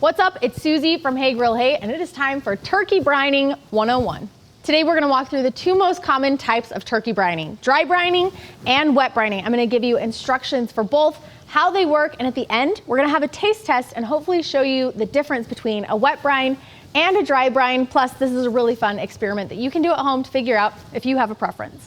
What's up? It's Susie from Hey Grill Hey, and it is time for Turkey Brining 101. Today we're going to walk through the two most common types of turkey brining, dry brining and wet brining. I'm going to give you instructions for both, how they work, and at the end we're going to have a taste test and hopefully show you the difference between a wet brine and a dry brine. Plus, this is a really fun experiment that you can do at home to figure out if you have a preference.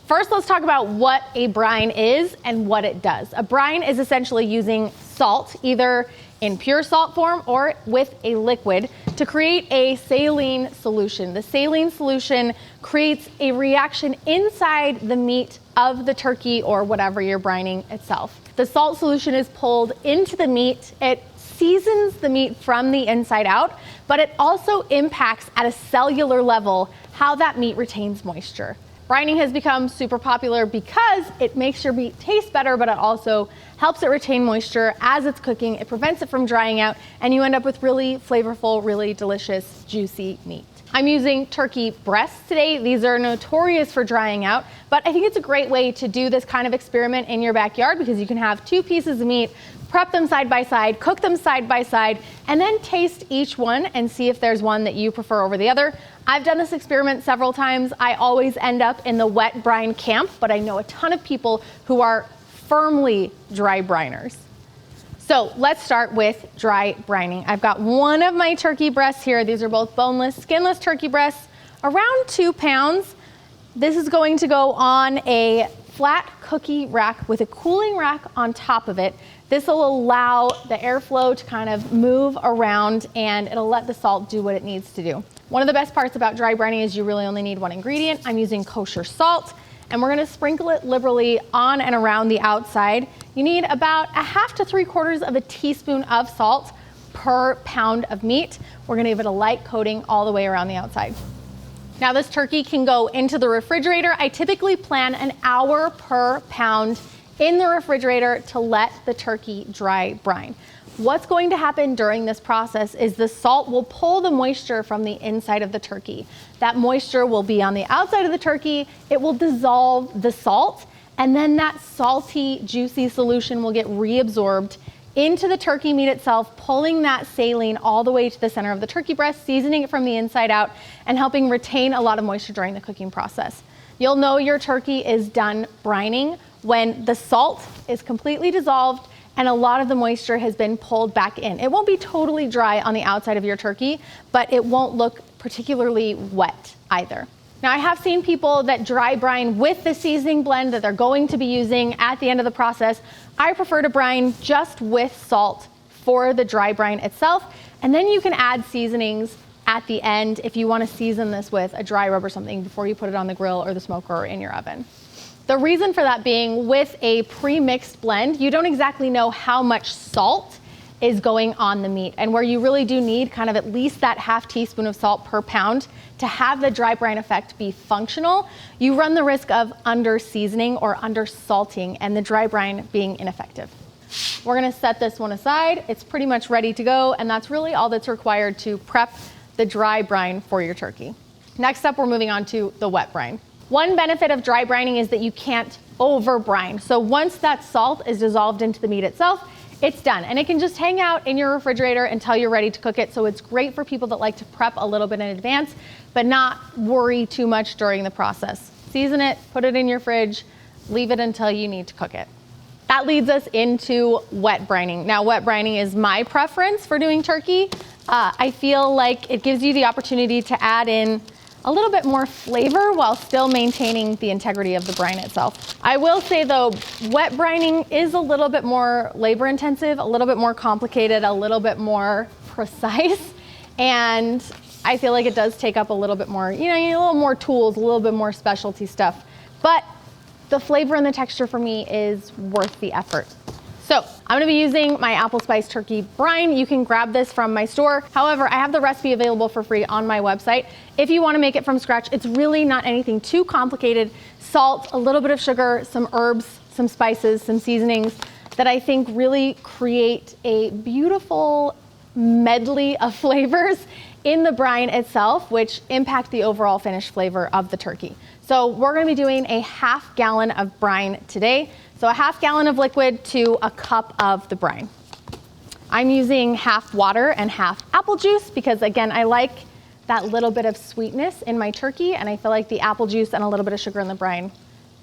First, let's talk about what a brine is and what it does. A brine is essentially using salt, either in pure salt form or with a liquid, to create a saline solution. The saline solution creates a reaction inside the meat of the turkey or whatever you're brining itself. The salt solution is pulled into the meat. It seasons the meat from the inside out, but it also impacts at a cellular level how that meat retains moisture. Brining has become super popular because it makes your meat taste better, but it also helps it retain moisture as it's cooking. It prevents it from drying out, and you end up with really flavorful, really delicious, juicy meat. I'm using turkey breasts today. These are notorious for drying out, but I think it's a great way to do this kind of experiment in your backyard because you can have two pieces of meat, prep them side by side, cook them side by side, and then taste each one and see if there's one that you prefer over the other. I've done this experiment several times. I always end up in the wet brine camp, but I know a ton of people who are firmly dry briners. So let's start with dry brining. I've got one of my turkey breasts here. These are both boneless, skinless turkey breasts, around 2 pounds. This is going to go on a flat cookie rack with a cooling rack on top of it. This will allow the airflow to kind of move around, and it'll let the salt do what it needs to do. One of the best parts about dry brining is you really only need one ingredient. I'm using kosher salt, and we're gonna sprinkle it liberally on and around the outside. You need about 1/2 to 3/4 of a teaspoon of salt per pound of meat. We're gonna give it a light coating all the way around the outside. Now this turkey can go into the refrigerator. I typically plan an hour per pound in the refrigerator to let the turkey dry brine. What's going to happen during this process is the salt will pull the moisture from the inside of the turkey. That moisture will be on the outside of the turkey. It will dissolve the salt, and then that salty, juicy solution will get reabsorbed into the turkey meat itself, pulling that saline all the way to the center of the turkey breast, seasoning it from the inside out, and helping retain a lot of moisture during the cooking process. You'll know your turkey is done brining when the salt is completely dissolved and a lot of the moisture has been pulled back in. It won't be totally dry on the outside of your turkey, but it won't look particularly wet either. Now I have seen people that dry brine with the seasoning blend that they're going to be using at the end of the process. I prefer to brine just with salt for the dry brine itself, and then you can add seasonings at the end if you want to season this with a dry rub or something before you put it on the grill or the smoker or in your oven. The reason for that being, with a pre-mixed blend, you don't exactly know how much salt is going on the meat, and where you really do need kind of at least that 1/2 teaspoon of salt per pound to have the dry brine effect be functional, you run the risk of under seasoning or under salting and the dry brine being ineffective. We're gonna set this one aside. It's pretty much ready to go, and that's really all that's required to prep the dry brine for your turkey. Next up, we're moving on to the wet brine. One benefit of dry brining is that you can't over brine. So once that salt is dissolved into the meat itself, it's done. And it can just hang out in your refrigerator until you're ready to cook it. So it's great for people that like to prep a little bit in advance, but not worry too much during the process. Season it, put it in your fridge, leave it until you need to cook it. That leads us into wet brining. Now, wet brining is my preference for doing turkey. I feel like it gives you the opportunity to add in a little bit more flavor while still maintaining the integrity of the brine itself. I will say though, wet brining is a little bit more labor intensive, a little bit more complicated, a little bit more precise, and I feel like it does take up a little bit more, you need a little more tools, a little bit more specialty stuff, but the flavor and the texture for me is worth the effort. So I'm gonna be using my apple spice turkey brine. You can grab this from my store. However, I have the recipe available for free on my website. If you wanna make it from scratch, it's really not anything too complicated. Salt, a little bit of sugar, some herbs, some spices, some seasonings that I think really create a beautiful medley of flavors in the brine itself, which impact the overall finished flavor of the turkey. So we're gonna be doing a 1/2 gallon of brine today. So a 1/2 gallon of liquid to a cup of the brine. I'm using half water and half apple juice because, again, I like that little bit of sweetness in my turkey, and I feel like the apple juice and a little bit of sugar in the brine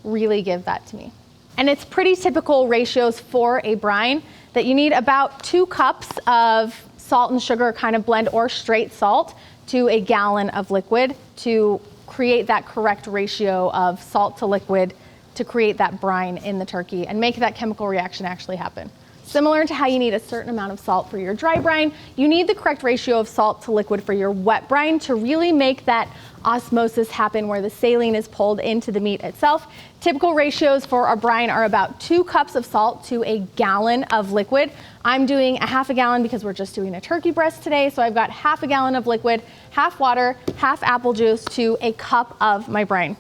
really give that to me. And it's pretty typical ratios for a brine that you need about 2 cups of salt and sugar kind of blend, or straight salt, to a gallon of liquid to create that correct ratio of salt to liquid to create that brine in the turkey and make that chemical reaction actually happen. Similar to how you need a certain amount of salt for your dry brine, you need the correct ratio of salt to liquid for your wet brine to really make that osmosis happen where the saline is pulled into the meat itself. Typical ratios for a brine are about 2 cups of salt to a gallon of liquid. I'm doing a half a gallon because we're just doing a turkey breast today, so I've got half a gallon of liquid, half water, half apple juice to a cup of my brine.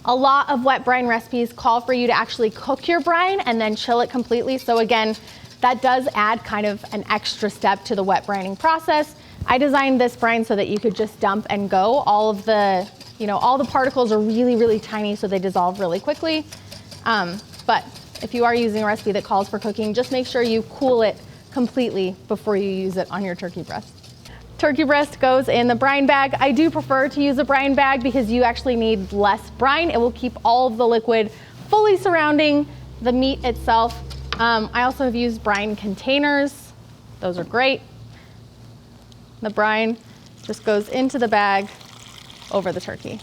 A lot of wet brine recipes call for you to actually cook your brine and then chill it completely. So again, that does add kind of an extra step to the wet brining process. I designed this brine so that you could just dump and go. All of the, all the particles are really, really tiny, so they dissolve really quickly. But if you are using a recipe that calls for cooking, just make sure you cool it completely before you use it on your turkey breast. Turkey breast goes in the brine bag. I do prefer to use a brine bag because you actually need less brine. It will keep all of the liquid fully surrounding the meat itself. I also have used brine containers. Those are great. The brine just goes into the bag over the turkey.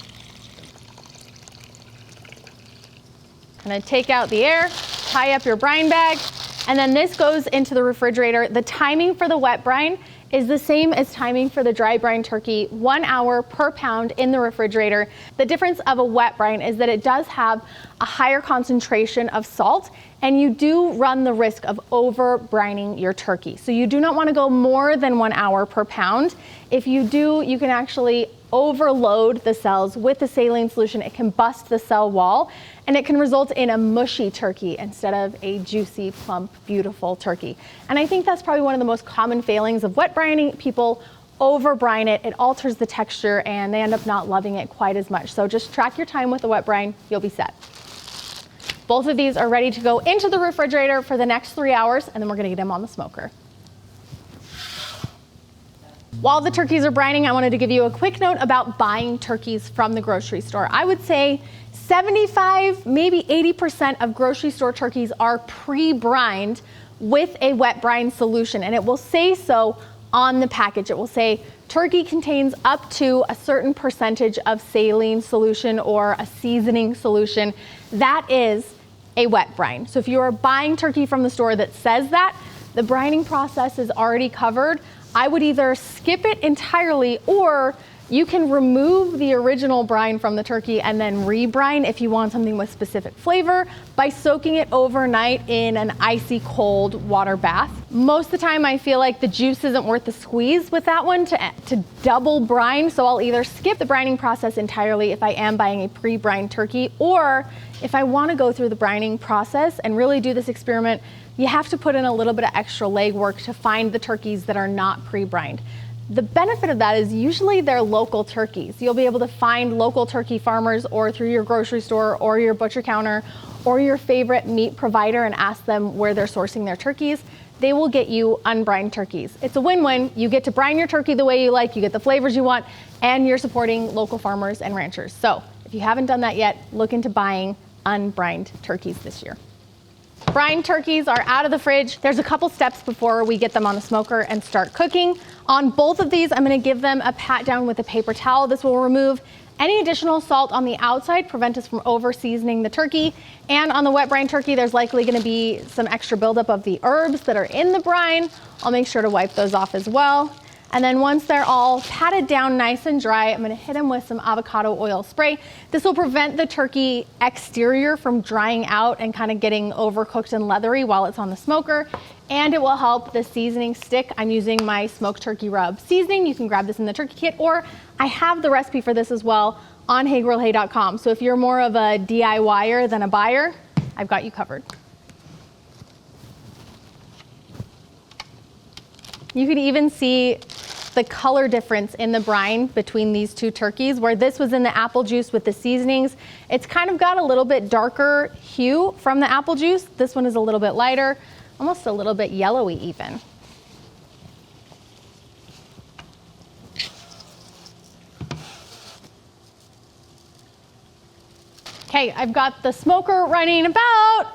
I'm gonna take out the air, tie up your brine bag, and then this goes into the refrigerator. The timing for the wet brine is the same as timing for the dry brine turkey, 1 hour per pound in the refrigerator. The difference of a wet brine is that it does have a higher concentration of salt, and you do run the risk of over brining your turkey. So you do not want to go more than 1 hour per pound. If you do, you can actually overload the cells with the saline solution. It can bust the cell wall, and it can result in a mushy turkey instead of a juicy, plump, beautiful turkey. And I think that's probably one of the most common failings of wet brining. People over brine it, it alters the texture, and they end up not loving it quite as much. So just track your time with the wet brine, you'll be set. Both of these are ready to go into the refrigerator for the next 3 hours, and then we're gonna get them on the smoker. While the turkeys are brining, I wanted to give you a quick note about buying turkeys from the grocery store. I would say 75, maybe 80% of grocery store turkeys are pre-brined with a wet brine solution, and it will say so on the package. It will say turkey contains up to a certain percentage of saline solution or a seasoning solution. That is a wet brine. So if you are buying turkey from the store that says that, the brining process is already covered. I would either skip it entirely, or you can remove the original brine from the turkey and then rebrine if you want something with specific flavor by soaking it overnight in an icy cold water bath. Most of the time I feel like the juice isn't worth the squeeze with that one to double brine, so I'll either skip the brining process entirely if I am buying a pre-brined turkey, or if I want to go through the brining process and really do this experiment, you have to put in a little bit of extra legwork to find the turkeys that are not pre-brined. The benefit of that is usually they're local turkeys. You'll be able to find local turkey farmers, or through your grocery store or your butcher counter or your favorite meat provider, and ask them where they're sourcing their turkeys. They will get you unbrined turkeys. It's a win-win. You get to brine your turkey the way you like, you get the flavors you want, and you're supporting local farmers and ranchers. So if you haven't done that yet, look into buying unbrined turkeys this year. Brine turkeys are out of the fridge. There's a couple steps before we get them on the smoker and start cooking. On both of these, I'm gonna give them a pat down with a paper towel. This will remove any additional salt on the outside, prevent us from over seasoning the turkey. And on the wet brine turkey, there's likely gonna be some extra buildup of the herbs that are in the brine. I'll make sure to wipe those off as well. And then once they're all patted down nice and dry, I'm gonna hit them with some avocado oil spray. This will prevent the turkey exterior from drying out and kind of getting overcooked and leathery while it's on the smoker. And it will help the seasoning stick. I'm using my smoked turkey rub seasoning. You can grab this in the turkey kit, or I have the recipe for this as well on heygrillhey.com. So if you're more of a DIYer than a buyer, I've got you covered. You can even see the color difference in the brine between these two turkeys. Where this was in the apple juice with the seasonings, it's kind of got a little bit darker hue from the apple juice. This one is a little bit lighter, almost a little bit yellowy even. Okay, I've got the smoker running about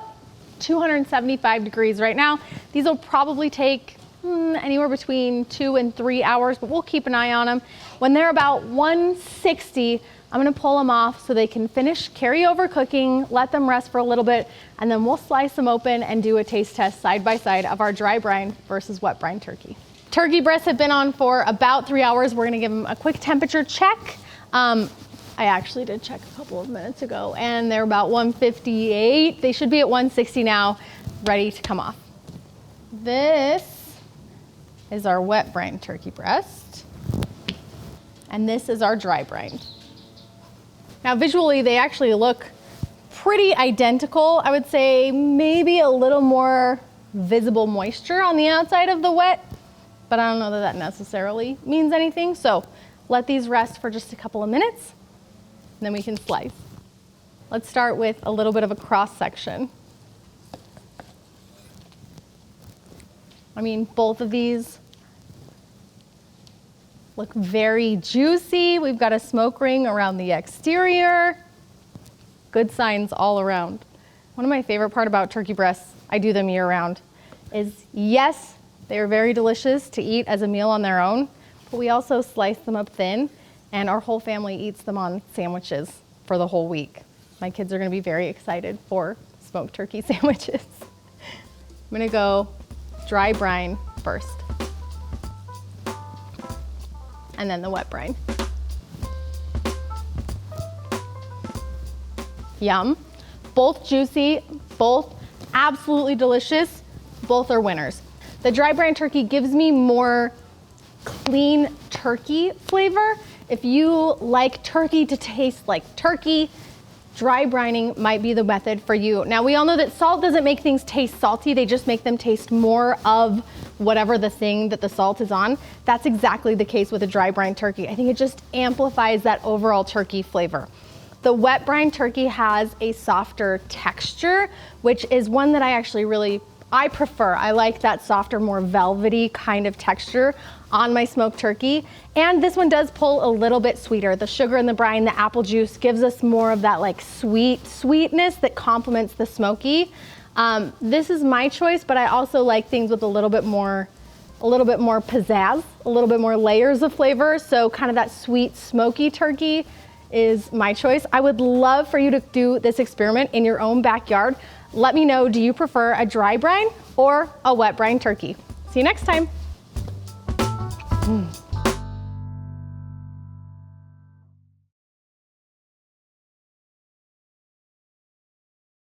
275 degrees right now. These will probably take anywhere between 2 and 3 hours, but we'll keep an eye on them. When they're about 160, I'm gonna pull them off so they can finish carry over cooking, let them rest for a little bit, and then we'll slice them open and do a taste test side by side of our dry brine versus wet brine turkey. Turkey breasts have been on for about 3 hours. We're gonna give them a quick temperature check. I actually did check a couple of minutes ago and they're about 158. They should be at 160 now, ready to come off. This is our wet brine turkey breast. And this is our dry brine. Now visually, they actually look pretty identical. I would say maybe a little more visible moisture on the outside of the wet, but I don't know that that necessarily means anything. So let these rest for just a couple of minutes. And then we can slice. Let's start with a little bit of a cross section. I mean, both of these look very juicy. We've got a smoke ring around the exterior. Good signs all around. One of my favorite part about turkey breasts, I do them year round, is yes, they are very delicious to eat as a meal on their own, but we also slice them up thin. And our whole family eats them on sandwiches for the whole week. My kids are gonna be very excited for smoked turkey sandwiches. I'm gonna go dry brine first. And then the wet brine. Yum. Both juicy, both absolutely delicious, both are winners. The dry brine turkey gives me more clean turkey flavor. If you like turkey to taste like turkey, dry brining might be the method for you. Now we all know that salt doesn't make things taste salty, they just make them taste more of whatever the thing that the salt is on. That's exactly the case with a dry brine turkey. I think it just amplifies that overall turkey flavor. The wet brine turkey has a softer texture, which is one that I actually I prefer. I like that softer, more velvety kind of texture on my smoked turkey. And this one does pull a little bit sweeter. The sugar in the brine, the apple juice gives us more of that like sweetness that complements the smoky. This is my choice, but I also like things with a little bit more pizzazz, a little bit more layers of flavor. So kind of that sweet, smoky turkey is my choice. I would love for you to do this experiment in your own backyard. Let me know, do you prefer a dry brine or a wet brine turkey? See you next time.